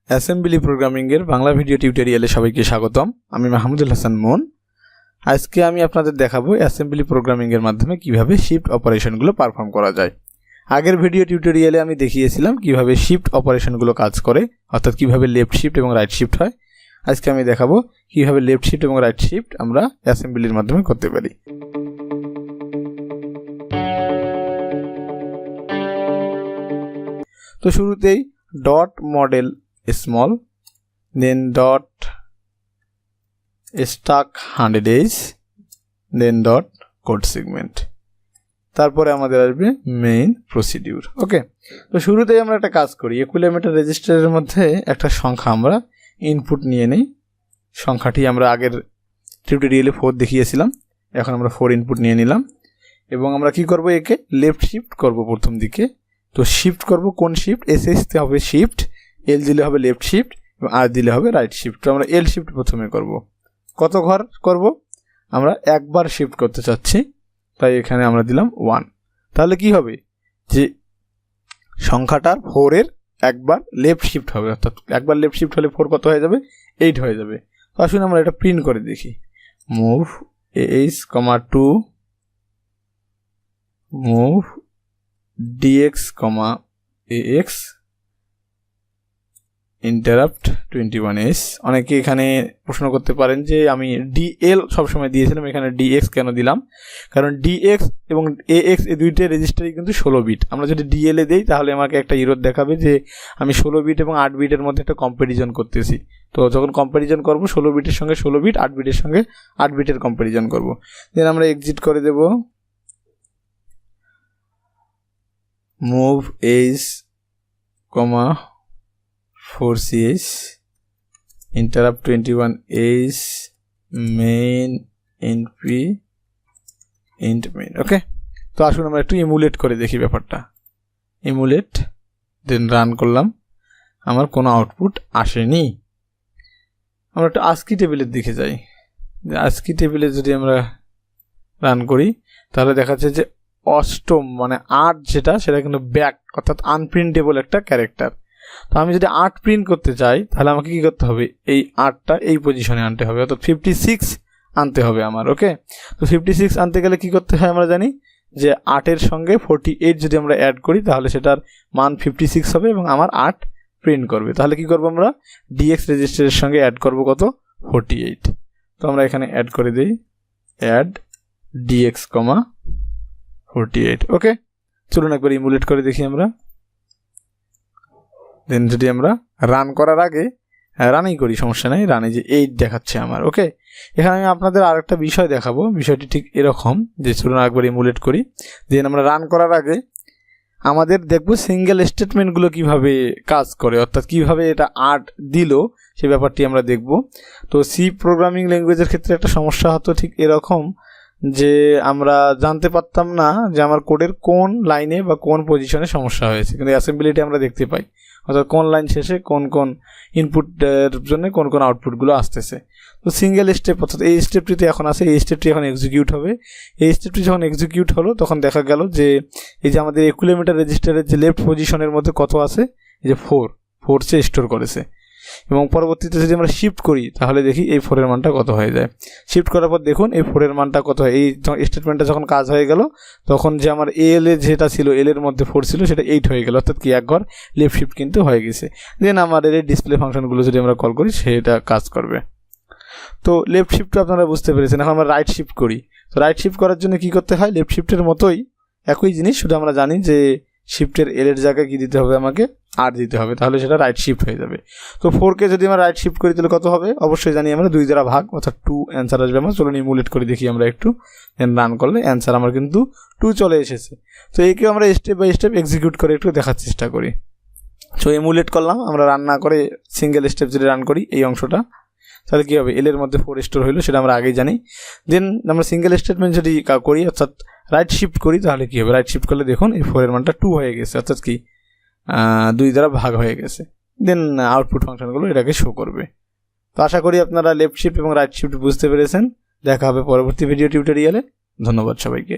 Assembly প্রোগ্রামিংয়ের Bangla video টিউটোরিয়ালে সবাইকে স্বাগতম। আমি মাহমুদুল হাসান মন। আজকে আমি আপনাদের দেখাবো অ্যাসেম্বলি প্রোগ্রামিংয়ের মাধ্যমে কিভাবে শিফট অপারেশনগুলো পারফর্ম করা যায়। আগের ভিডিও টিউটোরিয়ালে আমি দেখিয়েছিলাম কিভাবে শিফট অপারেশনগুলো কাজ করে, অর্থাৎ কিভাবে লেফট শিফট এবং রাইট শিফট হয়। আজকে আমি দেখাবো কিভাবে লেফট শিফট এবং রাইট শিফট আমরা অ্যাসেম্বলির মাধ্যমে করতে পারি। তো শুরুতেই ডট মডেল স্মল, দেন ডট স্টাক 100 days, দেন ডট কোড সেগমেন্ট, তারপরে আমাদের আসবে মেইন প্রসিডিউর। ওকে, তো শুরুতেই আমরা একটা কাজ করি, ইকুইলিমিটার রেজিস্টারের মধ্যে একটা সংখ্যা আমরা ইনপুট নিয়ে নিই। সংখ্যাটি আমরা আগের টিউটোরিয়ালে 4 দেখিয়েছিলাম, এখন আমরা 4 ইনপুট নিয়ে নিলাম এবং আমরা কি করব, একে লেফট শিফট করব প্রথম দিকে। তো শিফট করব কোন শিফট, এসএস তে হবে শিফট, এল দিলে হবে লেফট শিফট এবং আর দিলে হবে রাইট শিফট। তো আমরা এল শিফট প্রথমে করব। কত ঘর করব, আমরা একবার শিফট করতে চাচ্ছি, তাই এখানে আমরা দিলাম 1। তাহলে কি হবে যে সংখ্যাটার 4 এর একবার লেফট শিফট হবে, অর্থাৎ একবার লেফট শিফট হলে 4 কত হয়ে যাবে, 8 হয়ে যাবে। তো আসুন আমরা এটা প্রিন্ট করে দেখি। Move H, 2 move dx, ax interrupt 21s। অনেকে এখানে প্রশ্ন করতে পারেন যে আমি dl সবসময় দিয়েছিলাম, এখানে dx কেন দিলাম? কারণ dx এবং ax এই দুইটা রেজিস্টারই কিন্তু 16 বিট। আমরা যদি dl এ দেই তাহলে আমাকে একটা এরর দেখাবে যে আমি 16 বিট এবং 8 বিটের মধ্যে একটা কম্প্যারিজন করতেছি। তো যখন কম্প্যারিজন করব 16 বিটের সঙ্গে 16 বিট, 8 বিটের সঙ্গে 8 বিটের কম্প্যারিজন করব। দেন আমরা এক্সিট করে দেব। Move H, 4ch interrupt 21h main np int main। Okay, তো আসুন আমরা একটু ইমুলেট করে দেখি ব্যাপারটা। ইমুলেট, দেন রান করলাম, আমার কোনো আউটপুট আসেনি। আমরা একটু আস্কি টেবিলের দিকে যাই। আস্কি টেবিলে যদি আমরা রান করি তাহলে দেখা যাচ্ছে যে অষ্টম মানে 8 যেটা, সেটা কিন্তু ব্যাক, অর্থাৎ আনপ্রিন্টেবল একটা ক্যারেক্টার। তো আমি যদি 8 প্রিন্ট করতে চাই তাহলে আমাকে কি করতে হবে, এই 8টা এই পজিশনে আনতে হবে, অর্থাৎ 56 আনতে হবে আমার। ওকে, তো 56 আনতে গেলে কি করতে হয় আমরা জানি যে 8 এর সঙ্গে 48 যদি আমরা অ্যাড করি তাহলে সেটার মান 56 হবে এবং আমার 8 প্রিন্ট করবে। তাহলে কি করব, আমরা dx রেজিস্টারের সঙ্গে অ্যাড করব কত, 48। তো আমরা এখানে অ্যাড করে দিই অ্যাড dx, 48। ওকে, চলুন একবার ইমুলেট করে দেখি আমরা। দেন যদি আমরা রান করার আগে রানই করি, সমস্যা নেই, রানে যে 8 দেখাচ্ছে আমার। ওকে, এখানে আমি আপনাদের আরেকটা বিষয় দেখাবো। বিষয়টি ঠিক এরকম যে চলুন একবার ইমুলেট করি। দেন আমরা রান করার আগে আমাদের দেখব সিঙ্গেল স্টেটমেন্টগুলো কিভাবে কাজ করে, অর্থাৎ কিভাবে এটা 8 দিল সেই ব্যাপারটি আমরা দেখব। তো সি প্রোগ্রামিং ল্যাঙ্গুয়েজের ক্ষেত্রে একটা সমস্যা হতো ঠিক এরকম যে আমরা জানতে পারতাম না যে আমার কোডের কোন লাইনে বা কোন পজিশনে সমস্যা হয়েছে, কিন্তু অ্যাসেম্বলিটি আমরা দেখতে পাই, অর্থাৎ কোন লাইন শেষে কোন কোন ইনপুটের জন্য কোন কোন আউটপুটগুলো আসতেছে। তো সিঙ্গেল স্টেপ, অর্থাৎ এই স্টেপটিতে এখন আছে, এই স্টেপটি এখন এক্সিকিউট হবে। এই স্টেপটি যখন এক্সিকিউট হলো তখন দেখা গেল যে এই যে আমাদের ইকুইলিমিটার রেজিস্টারের যে লেফট পজিশনের মধ্যে কত আছে, এই যে 4 সে স্টোর করেছে। এবং পরবর্তীতে যদি আমরা শিফট করি তাহলে দেখি এই 4 এর মানটা কত হয়ে যায়। শিফট করার পর দেখুন এই 4 এর মানটা কত হয়। এই স্টেটমেন্টটা যখন কাজ হয়ে গেল তখন যে আমার এল এ যেটা ছিল, এল এর মধ্যে 4 ছিল, সেটা 8 হয়ে গেল, অর্থাৎ কি এক ঘর লেফট শিফট কিন্তু হয়ে গেছে। দেন আমাদের এই ডিসপ্লে ফাংশনগুলো যদি আমরা কল করি সেটা কাজ করবে। তো লেফট শিফটটা আপনারা বুঝতে পেরেছেন। এখন আমরা রাইট শিফট করি। তো রাইট শিফট করার জন্য কি করতে হয়, লেফট শিফটের মতোই একই জিনিস, শুধু আমরা জানি যে শিফটের এল এর জায়গায় কি দিতে হবে, আমাকে আর দিতে হবে, তাহলে সেটা রাইট শিফট হয়ে যাবে। তো 4কে যদি আমরা রাইট শিফট করি তাহলে কত হবে, অবশ্যই জানি আমরা 2 দ্বারা ভাগ, অর্থাৎ 2 অ্যান্সার আসবে আমার। চলুন ইমুলেট করে দেখি আমরা একটু। দেন রান করলে অ্যান্সার আমার কিন্তু 2 চলে এসেছে। তো এইকে আমরা স্টেপ বাই স্টেপ এক্সিকিউট করে একটু দেখার চেষ্টা করি। সো ইমুলেট করলাম, আমরা রান না করে সিঙ্গেল স্টেপ যদি রান করি এই অংশটা, তাহলে কী হবে, এল এর মধ্যে 4 স্টোর হইলো, সেটা আমরা আগেই জানি। দেন আমরা সিঙ্গেল স্টেটমেন্ট যদি করি, অর্থাৎ রাইট শিফট করি, তাহলে কী হবে, রাইট শিফট করলে দেখুন এই 4 এর মানটা 2 হয়ে গেছে, অর্থাৎ কি 2 দ্বারা ভাগ হয়ে গেছে। দেন আউটপুট ফাংশনগুলো এটাকে শো করবে। তো আশা করি আপনারা লেফট শিফট এবং রাইট শিফট বুঝতে পেরেছেন। দেখা হবে পরবর্তী ভিডিও টিউটোরিয়ালে। ধন্যবাদ সবাইকে।